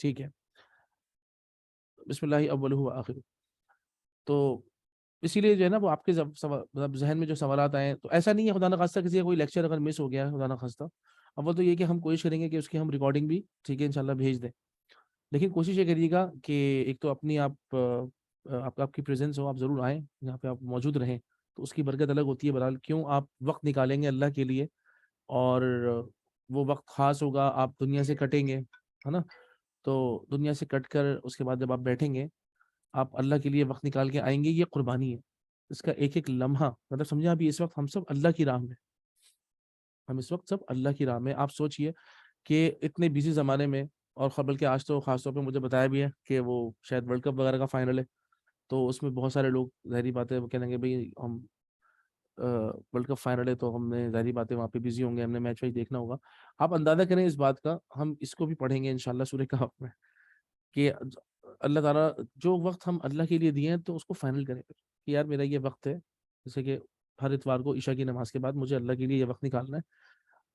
ٹھیک ہے، بسم اللہ اولہ و آخر. تو اسی لیے جو ہے نا وہ آپ کے مطلب ذہن میں جو سوالات آئے ہیں، تو ایسا نہیں ہے خدا نخواستہ کسی کا کوئی لیکچر اگر مس ہو گیا ہے خدا نخواستہ، اول تو یہ کہ ہم کوشش کریں گے کہ اس کی ہم ریکارڈنگ بھی ٹھیک ہے انشاءاللہ بھیج دیں. لیکن کوشش یہ کریے گا کہ ایک تو اپنی آپ کی پریزنس ہو، آپ ضرور آئیں یہاں پہ، آپ موجود رہیں، تو اس کی برکت الگ ہوتی ہے. بہرحال کیوں آپ وقت نکالیں گے اللہ کے لیے، اور وہ وقت خاص ہوگا، آپ دنیا سے کٹیں گے، ہے نا. تو دنیا سے کٹ کر اس کے بعد جب آپ بیٹھیں گے، آپ اللہ کے لیے وقت نکال کے آئیں گے، یہ قربانی ہے. اس کا ایک ایک لمحہ مطلب سمجھے ابھی اس وقت ہم سب اللہ کی راہ میں، ہم اس وقت سب اللہ کی راہ میں. آپ سوچئے کہ اتنے بزی زمانے میں، اور بلکہ آج تو خاص طور پہ مجھے بتایا بھی ہے کہ وہ شاید ورلڈ کپ وغیرہ کا فائنل ہے، تو اس میں بہت سارے لوگ ظاہری بات ہے وہ کہیں گے بھائی ہم ورلڈ کپ فائنل ہے تو ہم نے ظاہری باتیں وہاں پہ بزی ہوں گے، ہم نے میچ ویچ دیکھنا ہوگا. آپ اندازہ کریں اس بات کا، ہم اس کو بھی پڑھیں گے انشاءاللہ سورہ کہف میں، کہ اللہ تعالیٰ جو وقت ہم اللہ کے لیے دیے ہیں تو اس کو فائنل کریں کہ یار میرا یہ وقت ہے، جیسے کہ ہر اتوار کو عشاء کی نماز کے بعد مجھے اللہ کے لیے یہ وقت نکالنا ہے.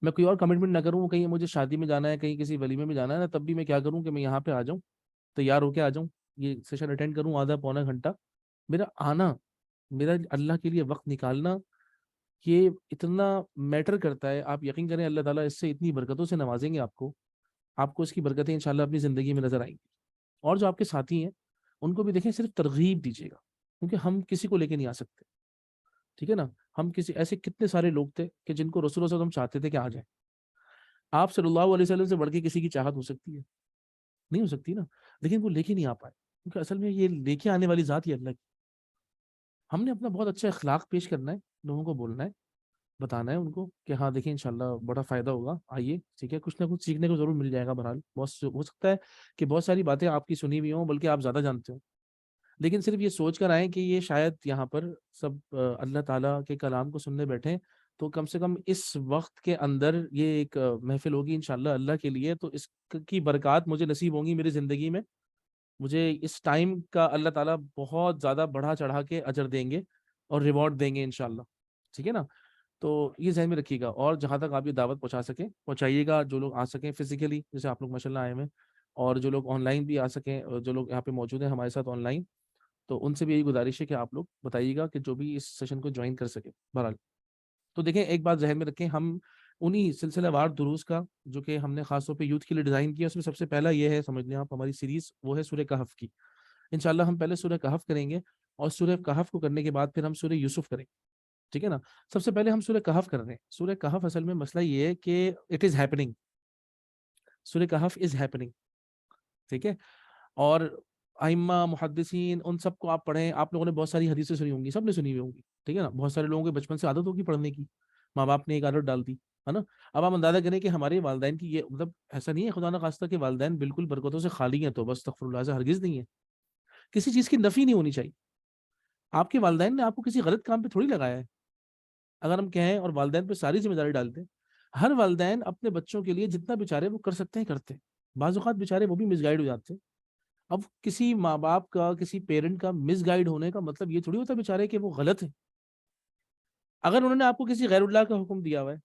میں کوئی اور کمٹمنٹ نہ کروں، کہیں مجھے شادی میں جانا ہے، کہیں کسی ولیمے میں جانا ہے نا، تب بھی میں کیا کروں کہ میں یہاں پہ آ جاؤں، تیار ہو کے آ جاؤں، یہ سیشن اٹینڈ کروں آدھا پونا گھنٹہ. میرا آنا، میرا اللہ کے لیے وقت نکالنا، یہ اتنا میٹر کرتا ہے. آپ یقین کریں اللہ تعالیٰ اس سے اتنی برکتوں سے نوازیں گے آپ کو اس کی برکتیں انشاءاللہ اپنی زندگی میں نظر آئیں گی. اور جو آپ کے ساتھی ہیں ان کو بھی دیکھیں، صرف ترغیب دیجیے گا، کیونکہ ہم کسی کو لے کے نہیں آ سکتے، ٹھیک ہے نا. ہم کسی ایسے کتنے سارے لوگ تھے کہ جن کو رسول اللہ صلی اللہ علیہ وسلم چاہتے تھے کہ آ جائیں. آپ صلی اللہ علیہ وسلم سے بڑھ کے کسی کی چاہت ہو سکتی ہے؟ نہیں ہو سکتی نا. لیکن وہ لے کے نہیں آ پائے، کیونکہ اصل میں یہ لے کے آنے والی ذات ہی اللہ کی. ہم نے اپنا بہت اچھا اخلاق پیش کرنا ہے، لوگوں کو بولنا ہے، بتانا ہے ان کو کہ ہاں دیکھیں انشاءاللہ بڑا فائدہ ہوگا، آئیے، ٹھیک ہے. کچھ نہ کچھ سیکھنے کو ضرور مل جائے گا. بہرحال بہت ہو سکتا ہے کہ بہت ساری باتیں آپ کی سنی ہوئی ہوں، بلکہ آپ زیادہ جانتے ہو، لیکن صرف یہ سوچ کر آئیں کہ یہ شاید یہاں پر سب اللہ تعالیٰ کے کلام کو سننے بیٹھیں، تو کم سے کم اس وقت کے اندر یہ ایک محفل ہوگی انشاءاللہ اللہ کے لیے، تو اس کی برکات مجھے نصیب ہوں گی میری زندگی میں. مجھے اس ٹائم کا اللہ تعالیٰ بہت زیادہ بڑھا چڑھا کے اجر دیں گے اور ریوارڈ دیں گے انشاءاللہ، ٹھیک ہے نا. تو یہ ذہن میں رکھیے گا، اور جہاں تک آپ یہ دعوت پہنچا سکیں پہنچائیے گا. جو لوگ آ سکیں فزیکلی، جیسے آپ لوگ ماشاءاللہ آئے ہوئے، اور جو لوگ آن لائن بھی آ سکیں، اور جو لوگ یہاں پہ موجود ہیں ہمارے ساتھ آن لائن، تو ان سے بھی یہی گزارش ہے کہ آپ لوگ بتائیے گا کہ جو بھی اس سیشن کو جوائن کر سکے. بہرحال تو دیکھیں ایک بات ذہن میں رکھیں، ہم انہی سلسلہ وار دروس کا جو کہ ہم نے خاص طور پہ یوتھ کے لیے ڈیزائن کیا، اس میں سب سے پہلا یہ ہے، سمجھ لیں آپ، ہماری سیریز وہ ہے سورہ کہف کی. انشاءاللہ ہم پہلے سورہ کہف کریں گے، اور سورہ کہف کو کرنے کے بعد پھر ہم سورہ یوسف کریں گے، ٹھیک ہے نا. سب سے پہلے ہم سورہ کہف کر رہے ہیں. سورہ کہف اصل میں مسئلہ یہ ہے کہ اٹ از ہیپننگ، سورہ کہف از ہیپننگ، ٹھیک ہے. اور ائمہ محدثین ان سب کو آپ پڑھیں. آپ لوگوں نے بہت ساری حدیثیں سنی ہوں گی، سب نے سنی ہوئی ہوں گی، ٹھیک ہے نا. بہت سارے لوگوں کے بچپن سے عادت ہوگی پڑھنے کی، ماں باپ نے ایک عادت ڈال دی، ہے نا. اب آپ اندازہ کریں کہ ہمارے والدین کی یہ مطلب ایسا نہیں ہے خدا نہ خواستہ کہ والدین بالکل برکتوں سے خالی ہیں، تو بس استغفر اللہ سے ہرگز نہیں ہے. کسی چیز کی نفی نہیں ہونی چاہیے. آپ کے والدین نے آپ کو کسی غلط کام پہ تھوڑی لگایا ہے. اگر ہم کہیں اور والدین پہ ساری ذمہ داری ڈالتے ہیں، ہر والدین اپنے بچوں کے لیے جتنا بیچارے وہ کر سکتے ہیں کرتے ہیں. بعض اوقات بیچارے وہ بھی مس گائیڈ ہو جاتے ہیں. اب کسی ماں باپ کا، کسی پیرنٹ کا مس گائیڈ ہونے کا مطلب یہ تھوڑی ہوتا ہے بیچارے کہ وہ غلط ہے. اگر انہوں نے آپ کو کسی غیر اللہ کا حکم دیا ہوا ہے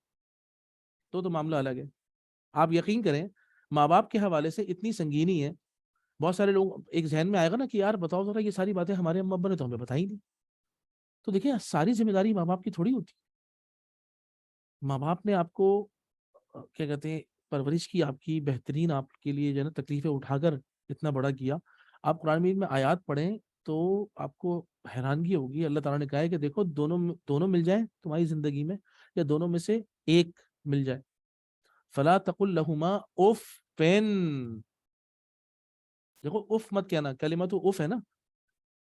تو معاملہ الگ ہے. آپ یقین کریں ماں باپ کے حوالے سے اتنی سنگینی ہے. بہت سارے لوگ ایک ذہن میں آئے گا نا کہ یار بتاؤ ذرا یہ ساری باتیں ہمارے اما ابا نے تو ہمیں بتائی نہیں. تو دیکھیں ساری ذمہ داری ماں باپ کی تھوڑی ہوتی. ماں باپ نے آپ کو کیا کہتے ہیں پرورش کی، آپ کی بہترین، آپ کے لیے جو ہے نا تکلیفیں اٹھا کر اتنا بڑا کیا. آپ قرآن مجید میں آیات پڑھیں تو آپ کو حیرانگی ہوگی. اللہ تعالیٰ نے کہا ہے کہ دیکھو دونوں مل جائیں تمہاری زندگی میں، یا دونوں میں سے ایک مل جائے. فلا تقل لہما اف فین. دیکھو اف مت کہنا، کلمہ تو اف ہے نا.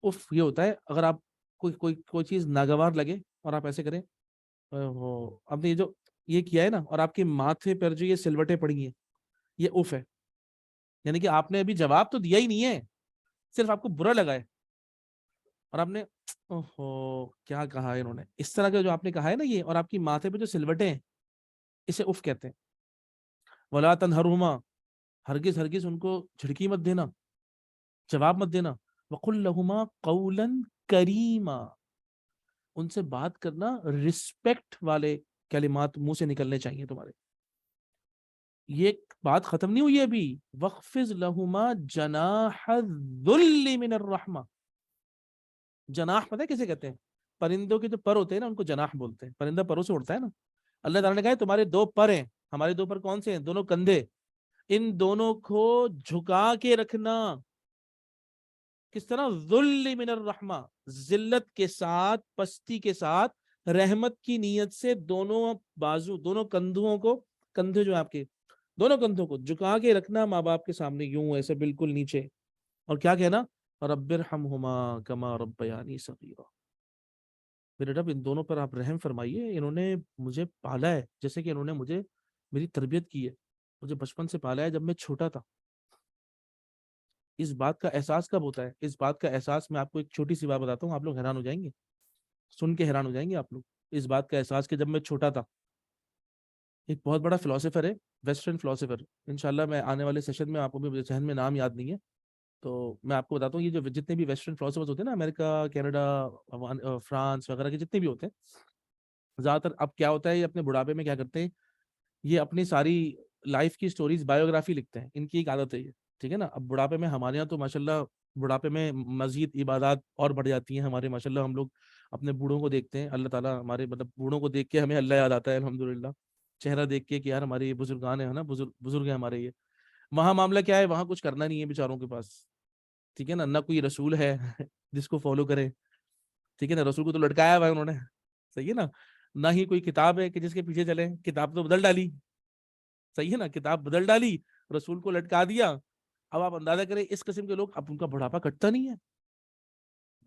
اف یہ ہوتا ہے اگر آپ کوئی چیز ناگوار لگے اور آپ ایسے کریں، آپ نے یہ کیا ہے نا، اور آپ کے ماتھے پر جو یہ سلوٹیں پڑی ہیں، یہ اف ہے. یعنی کہ آپ نے ابھی جواب تو دیا ہی نہیں ہے، صرف آپ کو برا لگا ہے، اور آپ نے اوہو کیا کہا ہے انہوں نے، اس طرح کا جو آپ نے کہا ہے نا یہ، اور آپ کی ماتھے پہ جو سلوٹیں ہیں اسے اف کہتے ہیں. ولا تنہرہما، ہرگز ہرگز ان کو جھڑکی مت دینا، جواب مت دینا. وقل لہما قولا کریما، ان سے بات کرنا رسپیکٹ والے کلمات منہ سے نکلنے چاہیے تمہارے. یہ بات ختم نہیں ہوئی ابھی. وَخْفِضْ لَهُمَا جَنَاحَ الذُّلِّ مِنَ الرَّحْمَةِ. جناح پتہ ہے کیسے کہتے ہیں؟ پرندوں کے جو پر ہوتے ہیں نا ان کو جناح بولتے ہیں. پرندہ پروں سے اڑتا ہے نا. اللہ تعالیٰ نے کہا ہے تمہارے دو پر ہیں. ہمارے دو پر کون سے ہیں؟ دونوں کندھے. ان دونوں کو جھکا کے رکھنا. کس طرح؟ ذل من الرحمہ، ذلت کے ساتھ، پستی کے ساتھ، رحمت کی نیت سے دونوں بازو، دونوں کندھوں کو، کندھے جو آپ کے دونوں کندھوں کو جھکا کے رکھنا ماں باپ کے سامنے، یوں ایسے بالکل نیچے. اور کیا کہنا؟ رب ارحمہما کما ربیانی صغیرا. میرے رب ان دونوں پر آپ رحم فرمائیے، انہوں نے مجھے پالا ہے جیسے کہ انہوں نے میری تربیت کی ہے. مجھے بچپن سے پالا ہے جب میں چھوٹا تھا. اس بات کا احساس کب ہوتا ہے؟ اس بات کا احساس میں آپ کو ایک چھوٹی سی بات بتاتا ہوں، آپ لوگ حیران ہو جائیں گے، سن کے حیران ہو جائیں گے آپ لوگ. اس بات کا احساس کہ جب میں چھوٹا تھا، ایک بہت بڑا فلاسفر ہے، ویسٹرن فلاسفر. انشاءاللہ میں آنے والے سیشن میں، آپ کو بھی ذہن میں نام یاد نہیں ہے تو میں آپ کو بتاتا ہوں، یہ جو جتنے بھی ویسٹرن فلاسفرز ہوتے ہیں نا، امریکہ، کینیڈا، فرانس وغیرہ کے جتنے بھی ہوتے ہیں، زیادہ تر اب کیا ہوتا ہے، یہ اپنے بڑھاپے میں کیا کرتے ہیں، یہ اپنی ساری لائف کی سٹوریز، بایوگرافی لکھتے ہیں. ان کی ایک عادت ہے یہ، ٹھیک ہے نا. اب بڑھاپے میں ہمارے یہاں تو ماشاءاللہ بڑھاپے میں مزید عبادات اور بڑھ جاتی ہیں ہمارے. ماشاءاللہ ہم لوگ اپنے بوڑھوں کو دیکھتے ہیں، اللہ تعالیٰ ہمارے مطلب بوڑھوں کو دیکھ کے ہمیں اللہ یاد آتا ہے الحمدللہ. چہرہ دیکھ کے کہ یار ہمارے یہ بزرگان ہیں نا، بزرگ ہیں ہمارے یہ. وہاں معاملہ کیا ہے؟ وہاں کچھ کرنا نہیں ہے بیچاروں کے پاس، ٹھیک ہے نا. نہ کوئی رسول ہے جس کو فالو کرے، ٹھیک ہے نا. رسول کو تو لٹکایا ہوا ہے انہوں نے، صحیح ہے نا. نہ ہی کوئی کتاب ہے کہ جس کے پیچھے چلے. کتاب تو بدل ڈالی، صحیح ہے نا. کتاب بدل ڈالی، رسول کو لٹکا دیا. اب آپ اندازہ کریں اس قسم کے لوگ، اب ان کا بڑھاپا کٹتا نہیں ہے.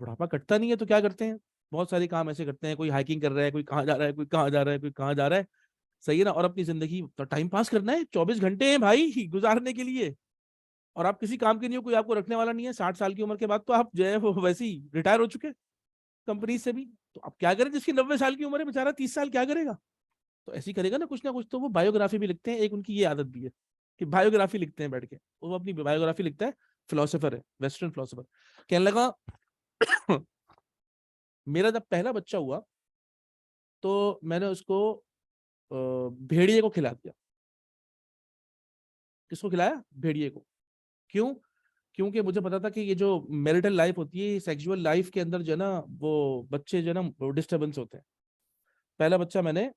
بڑھاپا کٹتا نہیں ہے تو کیا کرتے ہیں؟ بہت سارے کام ایسے کرتے ہیں. کوئی ہائکنگ کر رہا ہے، کوئی کہاں جا رہا ہے، کوئی کہاں جا رہا ہے، کوئی کہاں جا رہا ہے، صحیح ہے نا. اور اپنی زندگی ٹائم پاس کرنا ہے. 24 گھنٹے ہیں بھائی گزارنے کے لیے، اور آپ کسی کام کے نہیں ہو، کوئی آپ کو رکھنے والا نہیں ہے. 60 سال کی عمر کے بعد تو آپ جو ہے وہ ویسے ہی ریٹائر ہو چکے کمپنی سے بھی. تو اب کیا کریں؟ جس کی 90 سال کی عمر ہے بیچارہ 30 سال کیا کرے گا؟ تو ایسے ہی کرے گا نا کچھ نہ کچھ. تو وہ بایوگرافی بھی لکھتے ہیں. ایک ان کی یہ عادت بھی ہے کہ بایوگرافی لکھتے ہیں بیٹھ کے. وہ اپنی بایوگرافی لکھتا ہے، فلاسفر ہے، ویسٹرن فلاسفر. کہنے لگا میرا جب پہلا بچہ ہوا تو میں نے اس کو بھیڑیے کو کھلا دیا. کس کو کھلایا؟ بھیڑیے کو. کیوں؟ کیونکہ مجھے پتا تھا کہ یہ جو میریٹل لائف ہوتی ہے، سیکسول لائف کے اندر جو ہے نا، وہ بچے جو ہے نا ڈسٹربنس ہوتے ہیں. پہلا بچہ میں نے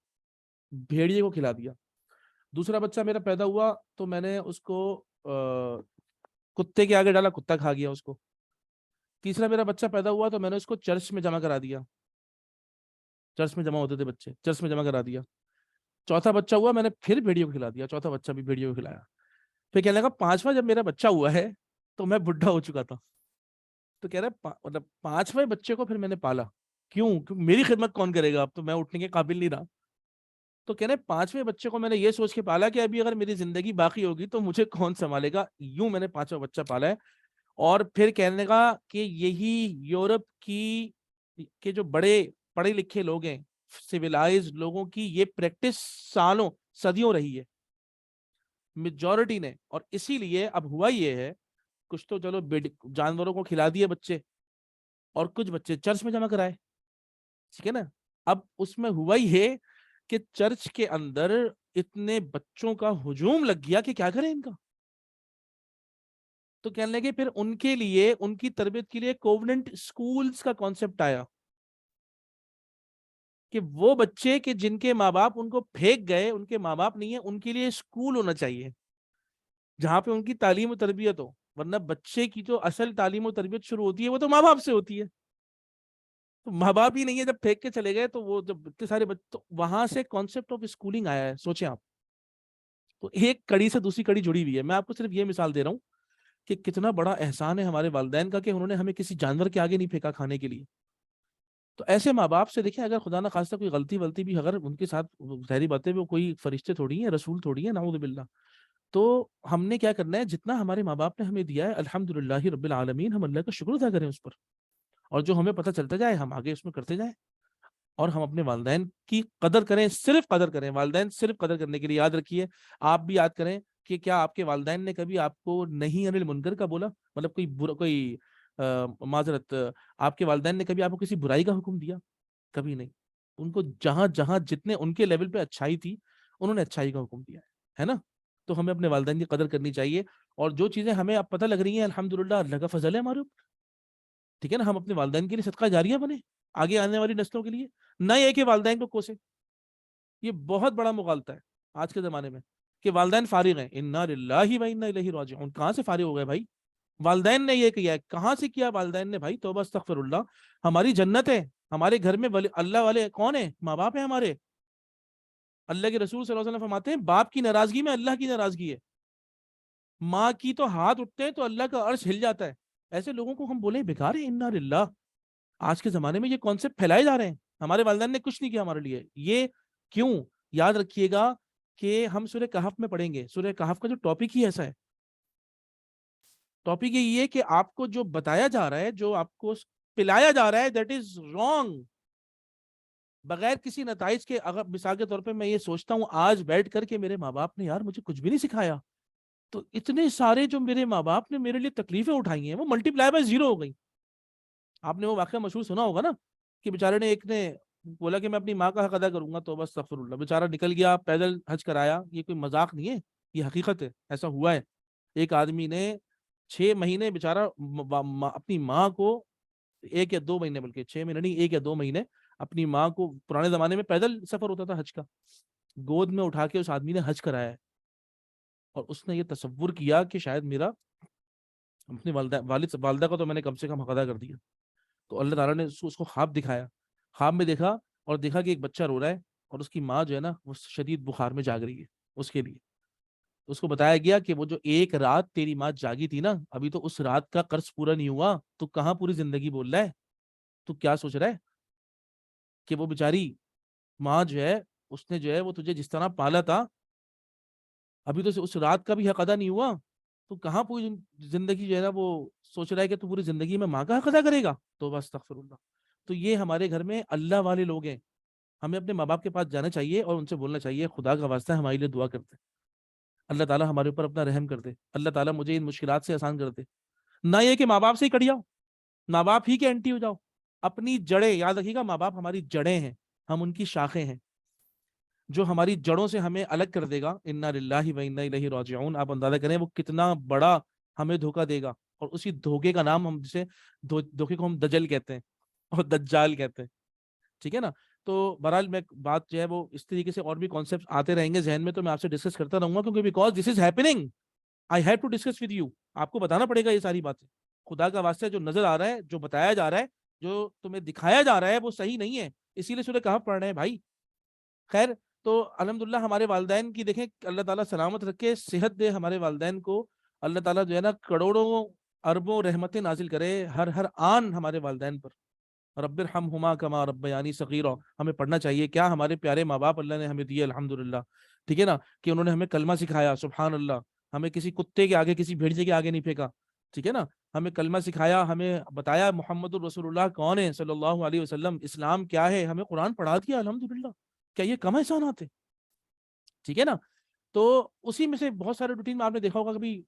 بھیڑیے کو کھلا دیا. دوسرا بچہ میرا پیدا ہوا تو میں نے اس کو کتے کے آگے ڈالا، کتا کھا گیا اس کو. تیسرا میرا بچہ پیدا ہوا تو میں نے اس کو چرچ میں جمع کرا دیا. چرچ میں جمع ہوتے تھے بچے، چرچ میں جمع کرا دیا. چوتھا بچہ ہوا، میں نے پھر بھیڑیے کو کھلا دیا. چوتھا بچہ بھی بھیڑیے کو کھلایا. پھر کہنے لگا پانچواں جب میرا بچہ ہوا ہے تو میں بڈھا ہو چکا تھا. تو کہہ رہا ہے مطلب پانچویں بچے کو پھر میں نے پالا. کیوں؟ میری خدمت کون کرے گا؟ اب تو میں اٹھنے کے قابل نہیں رہا. تو کہنے پانچویں بچے کو میں نے یہ سوچ کے پالا کہ ابھی اگر میری زندگی باقی ہوگی تو مجھے کون سنبھالے گا. یوں میں نے پانچواں بچہ پالا ہے. اور پھر کہنے کا کہ یہی یورپ کی کے جو بڑے پڑھے لکھے لوگ ہیں، سویلائز لوگوں کی یہ پریکٹس سالوں صدیوں رہی ہے میجورٹی نے. اور اسی لیے اب ہوا یہ ہے، کچھ تو چلو جانوروں کو کھلا دیے بچے، اور کچھ بچے چرچ میں جمع کرائے، ٹھیک ہے نا. اب اس میں ہوا یہ کہ چرچ کے اندر اتنے بچوں کا ہجوم لگ گیا کہ کیا کریں ان کا. تو کہنے لگے پھر ان کے لیے، ان کی تربیت کے لیے کووننٹ سکولز کا کانسیپٹ آیا کہ وہ بچے کہ جن کے ماں باپ ان کو پھینک گئے، ان کے ماں باپ نہیں ہے، ان کے لیے اسکول ہونا چاہیے جہاں پہ ان کی تعلیم و تربیت ہو. ورنہ بچے کی جو اصل تعلیم و تربیت شروع ہوتی ہے وہ تو ماں باپ سے ہوتی ہے. تو ماں باپ ہی نہیں ہے، جب پھینک کے چلے گئے تو وہ جب اتنے سارے تو وہاں سے کانسیپٹ آف اسکولنگ آیا ہے. سوچیں آپ. تو ایک کڑی سے دوسری کڑی جڑی ہوئی ہے. میں آپ کو صرف یہ مثال دے رہا ہوں کہ کتنا بڑا احسان ہے ہمارے والدین کا کہ انہوں نے ہمیں کسی جانور کے آگے نہیں پھینکا کھانے کے لیے. تو ایسے ماں باپ سے دیکھیں، اگر خدا نہ خواستہ کوئی غلطی ولطی بھی اگر ان کے ساتھ، ظاہری باتیں وہ کوئی فرشتے تھوڑی ہیں، رسول تھوڑی ہیں، نعوذ باللہ. تو ہم نے کیا کرنا ہے؟ جتنا ہمارے ماں باپ نے ہمیں دیا ہے الحمدللہ رب العالمین، ہم اللہ کا شکر ادا کریں اس پر. اور جو ہمیں پتہ چلتا جائے ہم آگے اس میں کرتے جائیں. اور ہم اپنے والدین کی قدر کریں، صرف قدر کریں. والدین صرف قدر کرنے کے لیے یاد رکھیے، آپ بھی یاد کریں کہ کیا آپ کے والدین نے کبھی آپ کو نہیں انل منکر کا بولا؟ مطلب کوئی معذرت، آپ کے والدین نے کبھی آپ کو کسی برائی کا حکم دیا؟ کبھی نہیں. ان کو جہاں جہاں جتنے ان کے لیول پہ اچھائی تھی، انہوں نے اچھائی کا حکم دیا ہے نا. تو ہمیں اپنے والدین کی قدر کرنی چاہیے، اور جو چیزیں ہمیں اب پتہ لگ رہی ہیں الحمدللہ اللہ کا فضل ہے ہمارے اوپر، ٹھیک ہے نا، ہم اپنے والدین کے لیے صدقہ جاریہ بنے آگے آنے والی نسلوں کے لیے، نہ یہ کہ والدین کو کوسے۔ یہ بہت بڑا مغالطہ ہے آج کے زمانے میں کہ والدین فارغ ہیں، انا للہ و انا الیہ راجعون، کہاں سے فارغ ہو گئے بھائی؟ والدین نے یہ کیا ہے، کہاں سے کیا والدین نے بھائی؟ توبہ استغفر اللہ، ہماری جنت ہے، ہمارے گھر میں اللہ والے کون ہیں؟ ماں باپ ہیں ہمارے۔ اللہ کے رسول صلی اللہ علیہ وسلم فرماتے ہیں باپ کی ناراضگی میں اللہ کی ناراضگی ہے، ماں کی تو ہاتھ اٹھتے ہیں تو اللہ کا عرش ہل جاتا ہے۔ ایسے لوگوں کو ہم بولیں بیکار ہے، انا للہ۔ آج کے زمانے میں یہ کانسیپٹ پھیلائے جا رہے ہیں، ہمارے والدین نے کچھ نہیں کیا ہمارے لیے۔ یہ کیوں؟ یاد رکھیے گا کہ ہم سورہ کہف میں پڑھیں گے، سورہ کہف کا جو ٹاپک ہی ایسا ہے، ٹاپک یہ ہے کہ آپ کو جو بتایا جا رہا ہے، جو آپ کو پلایا جا رہا ہے، دیٹ از رانگ، بغیر کسی نتائج کے۔ اگر مثال کے طور پہ میں یہ سوچتا ہوں آج بیٹھ کر کے میرے ماں باپ نے یار مجھے کچھ بھی نہیں سکھایا، تو اتنے سارے جو میرے ماں باپ نے میرے لیے تکلیفیں اٹھائی ہیں وہ ملٹی پلائی بائی زیرو ہو گئی۔ آپ نے وہ واقعہ مشہور سنا ہوگا نا کہ بیچارے نے ایک نے بولا کہ میں اپنی ماں کا حق ادا کروں گا، تو بس استغفر اللہ، بیچارہ نکل گیا پیدل حج کرایا۔ یہ کوئی مذاق نہیں ہے، یہ حقیقت ہے، ایسا ہوا ہے۔ ایک آدمی نے 6 مہینے بیچارہ اپنی ماں کو، 1 یا 2 مہینے، بلکہ 6 مہینے نہیں، 1 یا 2 مہینے اپنی ماں کو، پرانے زمانے میں پیدل سفر ہوتا تھا حج کا، گود میں اٹھا کے اس آدمی نے حج کرایا ہے، اور اس نے یہ تصور کیا کہ شاید میرا اپنے والدہ کا تو میں نے کم سے کم حق ادا کر دیا۔ تو اللہ تعالیٰ نے اس کو خواب دکھایا، خواب میں دیکھا اور دیکھا کہ ایک بچہ رو رہا ہے اور اس کی ماں جو ہے نا وہ شدید بخار میں جاگ رہی ہے اس کے لیے۔ اس کو بتایا گیا کہ وہ جو ایک رات تیری ماں جاگی تھی نا، ابھی تو اس رات کا قرض پورا نہیں ہوا، تو کہاں پوری زندگی بول رہا ہے؟ تو کیا سوچ رہا ہے کہ وہ بیچاری ماں جو ہے، اس نے جو ہے وہ تجھے جس طرح پالا تھا، ابھی تو اس رات کا بھی حق ادا نہیں ہوا، تو کہاں پوری زندگی جو ہے نا وہ سوچ رہا ہے کہ تو پوری زندگی میں ماں کا حق ادا کرے گا؟ تو بس استغفر اللہ۔ تو یہ ہمارے گھر میں اللہ والے لوگ ہیں، ہمیں اپنے ماں باپ کے پاس جانا چاہیے اور ان سے بولنا چاہیے خدا کا واسطہ ہمارے لیے دعا کرتے، اللہ تعالیٰ ہمارے اوپر اپنا رحم کر دے، اللہ تعالیٰ مجھے ان مشکلات سے آسان کر دے۔ نہ یہ کہ ماں باپ سے ہی کٹ جاؤ، ماں باپ ہی کے اینٹی ہو جاؤ، اپنی جڑیں یاد رکھیے گا، ماں باپ ہماری جڑیں ہیں، ہم ان کی شاخیں ہیں، جو ہماری جڑوں سے ہمیں الگ کر دے گا، انا للہ و انا الیہ راجعون، آپ اندازہ کریں وہ کتنا بڑا ہمیں دھوکہ دے گا، اور اسی دھوکے کا نام ہم جسے دھوکے کو ہم دجل کہتے ہیں اور دجال کہتے ہیں، ٹھیک ہے نا۔ تو بہرحال میں بات جو ہے وہ اس طریقے سے اور بھی کانسیپٹ آتے رہیں گے ذہن میں، تو میں آپ سے ڈسکس کرتا رہوں گا، کیونکہ because this is happening, I have to discuss with you, آپ کو بتانا پڑے گا یہ ساری باتیں۔ خدا کا واسطہ جو نظر آ رہا ہے، جو بتایا جا رہا ہے، جو تمہیں دکھایا جا رہا ہے وہ صحیح نہیں ہے، اسی لیے سورہ کہف پڑھ رہے ہیں بھائی۔ خیر، تو الحمدللہ ہمارے والدین کی دیکھیں اللہ تعالیٰ سلامت رکھے، صحت دے ہمارے والدین کو، اللہ تعالیٰ جو ہے نا کروڑوں اربوں رحمتیں نازل کرے ہر آن ہمارے والدین پر۔ رب ارحمہما کما ربیانی صغیرا، ہمیں پڑھنا چاہیے، کیا ہمارے پیارے ماں باپ اللہ نے ہمیں دیے الحمدللہ، ٹھیک ہے نا، کہ انہوں نے ہمیں کلمہ سکھایا، سبحان اللہ، ہمیں کسی کتے کے آگے کسی بھیڑیے کے آگے نہیں پھینکا، ٹھیک ہے نا، ہمیں کلمہ سکھایا، ہمیں بتایا محمد الرسول اللہ کون ہے صلی اللہ علیہ وسلم، اسلام کیا ہے، ہمیں قرآن پڑھا دیا الحمدللہ۔ کیا یہ کم احسانات ہیں؟ ٹھیک ہے نا۔ تو اسی میں سے بہت سارے روٹین میں آپ نے دیکھا ہوگا کبھی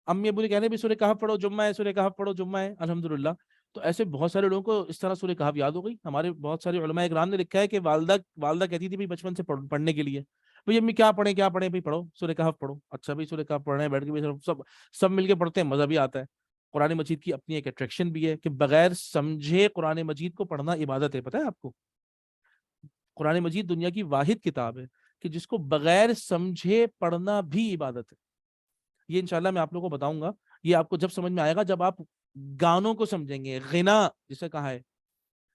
امی ابو نے کہنے بھی سورہ کہف پڑھو جمعہ ہے، سورہ کہف پڑھو جمعہ ہے، الحمدللہ۔ تو ایسے بہت سارے لوگوں کو اس طرح سورہ کہف یاد ہو گئی۔ ہمارے بہت سارے علماء اکرام نے لکھا ہے کہ والدہ کہتی تھی بچپن سے پڑھنے کے لیے، بھائی امی کیا پڑھیں بھائی، پڑھو سورہ کہف پڑھو، اچھا بھائی سورہ کہف پڑھ رہے ہیں بیٹھ کے، سب مل کے پڑھتے ہیں، مزہ بھی آتا ہے۔ قرآن مجید کی اپنی ایک اٹریکشن بھی ہے کہ بغیر سمجھے قرآن مجید کو پڑھنا عبادت ہے، پتہ ہے آپ کو؟ قرآن مجید دنیا کی واحد کتاب ہے کہ جس کو بغیر سمجھے پڑھنا بھی عبادت ہے۔ یہ انشاءاللہ میں آپ لوگوں کو بتاؤں گا، یہ آپ کو جب سمجھ میں آئے گا جب آپ گانوں کو سمجھیں گے، غنا جسے کہا ہے،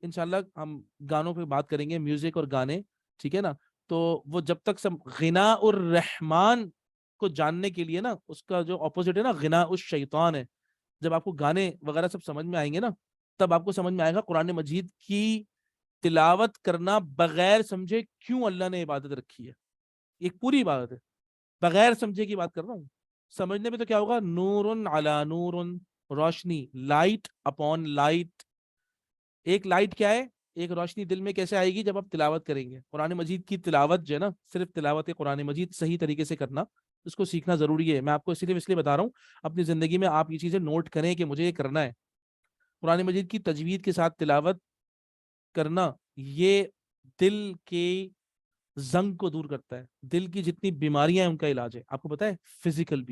انشاءاللہ ہم گانوں پہ بات کریں گے، میوزک اور گانے، ٹھیک ہے نا۔ تو وہ جب تک غنا الرحمن کو جاننے کے لیے نا، اس کا جو اپوزٹ ہے نا غنا الشیطان ہے، جب آپ کو گانے وغیرہ سب سمجھ میں آئیں گے نا، تب آپ کو سمجھ میں آئے گا قرآن مجید کی تلاوت کرنا بغیر سمجھے کیوں اللہ نے عبادت رکھی ہے، ایک پوری عبادت ہے، بغیر سمجھے کی بات کر رہا ہوں۔ سمجھنے میں تو کیا ہوگا، نور علی نور، روشنی، لائٹ اپون لائٹ۔ ایک لائٹ کیا ہے، ایک روشنی دل میں کیسے آئے گی، جب آپ تلاوت کریں گے قرآن مجید کی تلاوت جو ہے نا، صرف تلاوت قرآن مجید صحیح طریقے سے کرنا، اس کو سیکھنا ضروری ہے۔ میں آپ کو اس لیے بتا رہا ہوں، اپنی زندگی میں آپ یہ چیزیں نوٹ کریں کہ مجھے یہ کرنا ہے، قرآن مجید کی تجوید کے ساتھ تلاوت کرنا، یہ دل کی زنگ کو دور کرتا ہے، دل کی جتنی بیماریاں ہیں ان کا علاج ہے. آپ کو پتا ہے فزیکل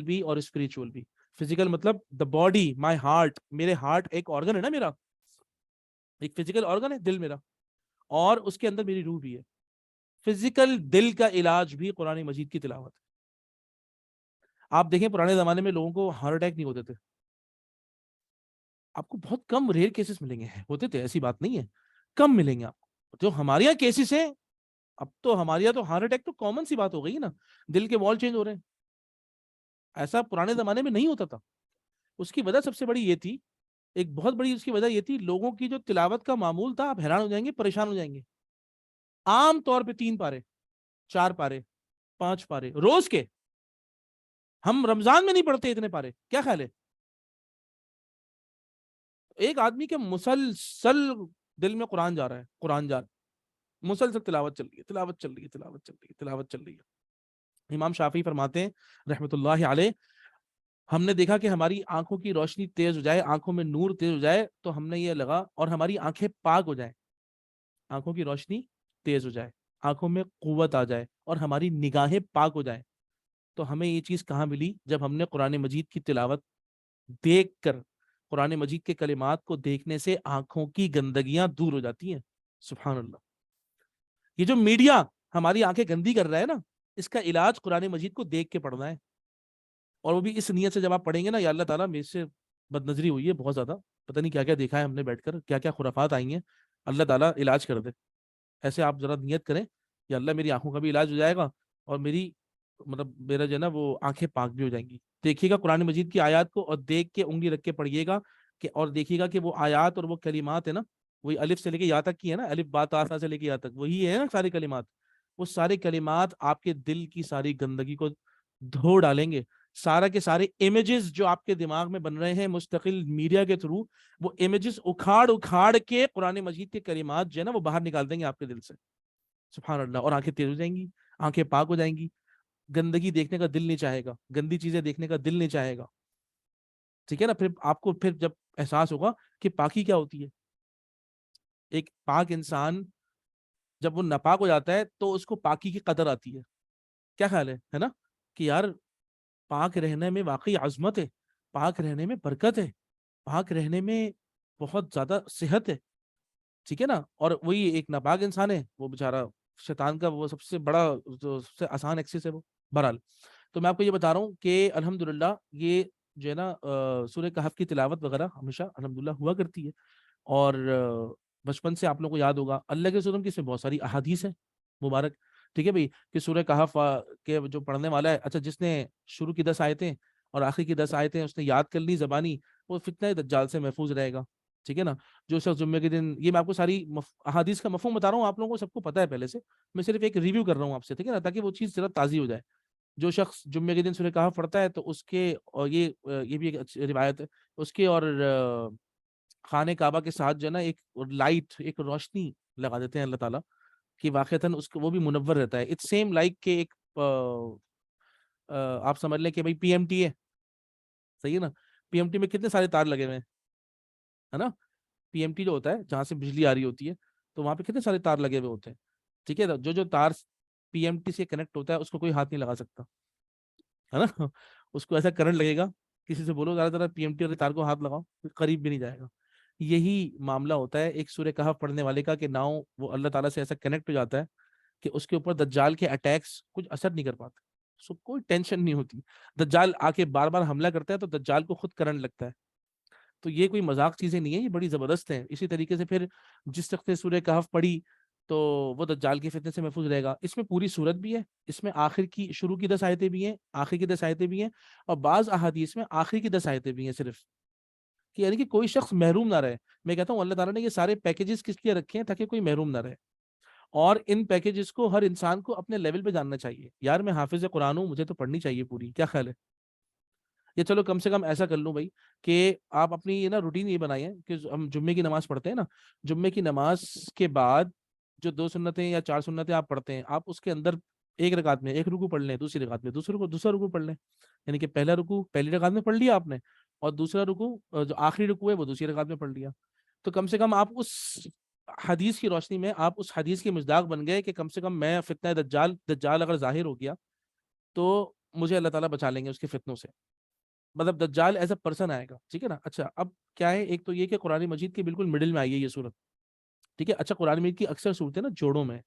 بھی اور اسپریچول بھی. فزیکل مطلب دا باڈی، مائی ہارٹ، میرے ہارٹ ایک آرگن ہے نا، میرا ایک فزیکل آرگن ہے دل میرا، اور اس کے اندر میری روح بھی ہے. فزیکل دل کا علاج بھی قرآن مجید کی تلاوت ہے. آپ دیکھیں پرانے زمانے میں لوگوں کو ہارٹ اٹیک نہیں ہوتے تھے. آپ کو بہت کم ریئر کیسز ملیں گے، ہوتے تھے ایسی بات نہیں ہے، کم ملیں گے آپ کو. جو ہمارے یہاں کیسز ہیں اب تو ہمارے یہاں تو ہارٹ اٹیک تو کامن سی بات ہو گئی نا، دل کے وال چینج ہو رہے ہیں. ایسا پرانے زمانے میں نہیں ہوتا تھا. اس کی وجہ سب سے بڑی یہ تھی، ایک بہت بڑی اس کی وجہ یہ تھی، لوگوں کی جو تلاوت کا معمول تھا، آپ حیران ہو جائیں گے، پریشان ہو جائیں گے. عام طور پہ 3 پارے، 4 پارے، 5 پارے روز کے. ہم رمضان میں نہیں پڑھتے اتنے پارے، کیا خیال ہے؟ ایک آدمی کے مسلسل دل میں قرآن جا رہا ہے، قرآن جا رہا ہے، مسلسل تلاوت چل رہی ہے، تلاوت چل رہی ہے، تلاوت چل رہی ہے، تلاوت چل رہی ہے. امام شافعی فرماتے ہیں رحمۃ اللہ علیہ، ہم نے دیکھا کہ ہماری آنکھوں کی روشنی تیز ہو جائے، آنکھوں میں نور تیز ہو جائے، تو ہم نے یہ لگا، اور ہماری آنکھیں پاک ہو جائیں، آنکھوں کی روشنی تیز ہو جائے، آنکھوں میں قوت آ جائے، اور ہماری نگاہیں پاک ہو جائیں، تو ہمیں یہ چیز کہاں ملی؟ جب ہم نے قرآن مجید کی تلاوت دیکھ کر، قرآن مجید کے کلمات کو دیکھنے سے آنکھوں کی گندگیاں دور ہو جاتی ہیں. سبحان اللہ. یہ جو میڈیا ہماری آنکھیں گندی کر رہا ہے نا، اس کا علاج قرآن مجید کو دیکھ کے پڑھنا ہے. اور وہ بھی اس نیت سے جب آپ پڑھیں گے نا، یا اللہ تعالیٰ میرے سے بد نظری ہوئی ہے بہت زیادہ، پتہ نہیں کیا کیا دیکھا ہے ہم نے بیٹھ کر، کیا کیا خرافات آئی ہیں، اللہ تعالیٰ علاج کر دے. ایسے آپ ذرا نیت کریں، یا اللہ میری آنکھوں کا بھی علاج ہو جائے گا، اور میری مطلب میرا جو ہے نا وہ آنکھیں پاک بھی ہو جائیں گی. دیکھیے گا قرآن مجید کی آیات کو، اور دیکھ کے انگلی رکھ کے پڑھیے گا کہ، اور دیکھیے گا کہ وہ آیات اور وہ کلمات ہے نا، وہی الف سے لے کے یا تک کی ہے نا، الف با تا سا سے لے کے یا تک وہی ہے نا سارے کلمات. وہ سارے کلمات آپ کے دل کی ساری گندگی کو دھو ڈالیں گے. سارا کے سارے امیجز جو آپ کے دماغ میں بن رہے ہیں مستقل میڈیا کے تھرو، وہ امیجز اکھاڑ اکھاڑ کے قرآن مجید کے کلمات جو ہے نا وہ باہر نکال دیں گے آپ کے دل سے. سبحان اللہ. اور آنکھیں تیز ہو جائیں گی، آنکھیں پاک ہو جائیں گی، گندگی دیکھنے کا دل نہیں چاہے گا، گندی چیزیں دیکھنے کا دل نہیں چاہے گا. ٹھیک ہے نا. پھر آپ کو پھر جب احساس ہوگا کہ پاکی کیا ہوتی ہے. ایک پاک انسان جب وہ ناپاک ہو جاتا ہے تو اس کو پاکی کی قدر آتی ہے. کیا خیال ہے نا، کہ یار پاک رہنے میں واقعی عظمت ہے، پاک رہنے میں برکت ہے، پاک رہنے میں بہت زیادہ صحت ہے. ٹھیک ہے نا. اور وہی ایک ناپاک انسان ہے، وہ بےچارا شیطان کا وہ سب سے بڑا، جو سب سے آسان ایکسس ہے وہ. بہرحال تو میں آپ کو یہ بتا رہا ہوں کہ الحمدللہ یہ جو ہے نا سورہ کہف کی تلاوت وغیرہ ہمیشہ الحمدللہ ہوا کرتی ہے. اور بچپن سے آپ لوگوں کو یاد ہوگا اللہ کے رسول کی اس میں بہت ساری احادیث ہیں مبارک. ٹھیک ہے بھائی، کہ سورہ کہف کے جو پڑھنے والا ہے، اچھا جس نے شروع کی 10 آیتیں اور آخری کی 10 آیتیں اس نے یاد کر لی زبانی، وہ فتنہ دجال سے محفوظ رہے گا. ٹھیک ہے نا. جو شخص جمعے کے دن، یہ میں آپ کو ساری احادیث کا مفہوم بتا رہا ہوں، آپ لوگوں کو سب کو پتا ہے پہلے سے، میں صرف ایک ریویو کر رہا ہوں آپ سے. ٹھیک ہے نا، تاکہ وہ چیز ذرا تازی ہو جائے. جو شخص جمعے کے دن سورہ کہف پڑھتا ہے تو اس کے، اور یہ بھی ایک اچھی روایت ہے، اس کے اور خانہ کعبہ کے ساتھ جو ہے نا ایک لائٹ، ایک روشنی لگا دیتے ہیں اللہ تعالیٰ، کہ واقعتاً اس کو وہ بھی منور رہتا ہے. اٹس سیم لائک کہ ایک آپ سمجھ لیں کہ بھائی پی ایم ٹی ہے، صحیح ہے نا. پی ایم ٹی میں کتنے سارے تار لگے ہوئے ہیں، ہے نا. پی ایم ٹی جو ہوتا ہے جہاں سے بجلی آ رہی ہوتی ہے، تو وہاں پہ کتنے سارے تار لگے ہوئے ہوتے ہیں. ٹھیک ہے. جو تار پی ایم ٹی سے کنیکٹ ہوتا ہے اس کو کوئی ہاتھ نہیں لگا سکتا، ہے نا. اس کو ایسا کرنٹ لگے گا، کسی سے بولو زیادہ پی ایم ٹی والے تار کو ہاتھ لگاؤ، قریب بھی نہیں جائے گا. یہی معاملہ ہوتا ہے ایک سورہ کہف پڑھنے والے کا، کہ ناؤ وہ اللہ تعالیٰ سے ایسا کنیکٹ ہو جاتا ہے کہ اس کے اوپر دجال کے اٹیکس کچھ اثر نہیں کر پاتے، سو کوئی ٹینشن نہیں ہوتی. دجال آ کے بار بار حملہ کرتا ہے تو دجال کو خود کرنٹ لگتا ہے. تو یہ کوئی مذاق چیزیں نہیں ہیں، یہ بڑی زبردست ہیں. اسی طریقے سے پھر جس شخص نے سورہ کہف پڑھی تو وہ دجال کے فتنے سے محفوظ رہے گا. اس میں پوری سورت بھی ہے، اس میں آخر کی شروع کی 10 آیتیں بھی ہیں، آخر کی 10 آیتیں بھی ہیں، اور بعض احادیث میں آخری کی 10 آیتیں بھی ہیں صرف، کہ یعنی کہ کوئی شخص محروم نہ رہے. میں کہتا ہوں اللہ تعالیٰ نے یہ سارے پیکیجز کس لیے رکھے ہیں؟ تاکہ کوئی محروم نہ رہے. اور ان پیکیجز کو ہر انسان کو اپنے لیول پہ جاننا چاہیے. یار میں حافظ قرآن ہوں، مجھے تو پڑھنی چاہیے پوری، کیا خیال ہے؟ یہ چلو کم سے کم ایسا کر لوں بھائی کہ آپ اپنی یہ نا روٹین یہ بنائیے کہ ہم جمعے کی نماز پڑھتے ہیں نا، جمعے کی نماز کے بعد جو 2 سنتیں یا 4 سنتیں آپ پڑھتے ہیں، آپ اس کے اندر ایک رکعت میں ایک رکوع پڑھ لیں، دوسری رکعت میں دوسرا رکوع پڑھ لیں. یعنی کہ پہلا رکوع پہلی رکعت میں پڑھ لیا آپ نے، اور دوسرا رکوع جو آخری رکوع ہے وہ دوسری رکعت میں پڑھ لیا. تو کم سے کم آپ اس حدیث کی روشنی میں آپ اس حدیث کے مصداق بن گئے کہ کم سے کم میں فتنہ دجال اگر ظاہر ہو گیا تو مجھے اللہ تعالیٰ بچا لیں گے اس کے فتنوں سے. مطلب دجال ایز اے پرسن آئے گا, ٹھیک ہے نا. اچھا اب کیا ہے, ایک تو یہ کہ قرآن مجید کے بالکل مڈل میں آئی ہے یہ صورت, ٹھیک ہے. اچھا قرآن مجید کی اکثر صورتیں نا جوڑوں میں,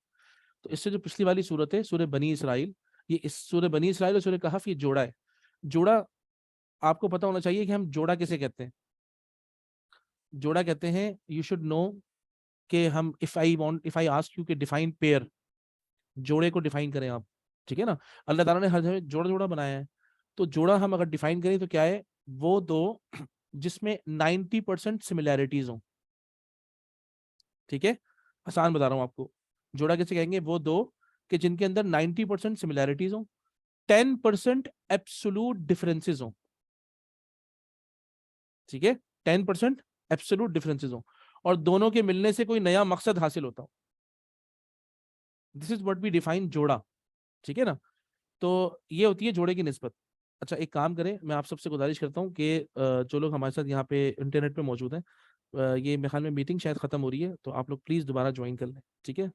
تو اس سے جو پچھلی والی صورت ہے سورہ بنی اسرائیل, یہ اس سورہ بنی اسرائیل اور سورہ کہف یہ جوڑا ہے. جوڑا آپ کو پتا ہونا چاہیے کہ ہم جوڑا کیسے کہتے ہیں. جوڑا کہتے ہیں, یو شوڈ نو کہ ہم اف آئی آسک یو کہ ڈیفائن پیئر, جوڑے کو ڈیفائن کریں آپ, ٹھیک ہے نا. اللہ تعالیٰ نے ہر جگہ جوڑا جوڑا بنایا ہے, تو جوڑا ہم اگر ڈیفائن کریں تو کیا ہے, وہ دو جس میں 90% سملیرٹیز ہوں, ٹھیک ہے. آسان بتا رہا ہوں آپ کو, جوڑا کیسے کہیں گے, وہ دو کہ جن کے اندر 90% سملیرٹیز ہوں, 10% ایبسولوٹ ڈفرینسز ہوں, ٹھیک ہے. 10% ایبسولوٹ ڈفرینسز ہوں, اور دونوں کے ملنے سے کوئی نیا مقصد حاصل ہوتا ہو. دس از واٹ وی ڈیفائن جوڑا, ٹھیک ہے نا. تو یہ ہوتی ہے جوڑے کی نسبت. اچھا ایک کام کریں, میں آپ سب سے گزارش کرتا ہوں کہ جو لوگ ہمارے ساتھ یہاں پہ انٹرنیٹ پہ موجود ہیں, یہ میرے خیال میں میٹنگ شاید ختم ہو رہی ہے, تو آپ لوگ پلیز دوبارہ جوائن کر لیں, ٹھیک ہے.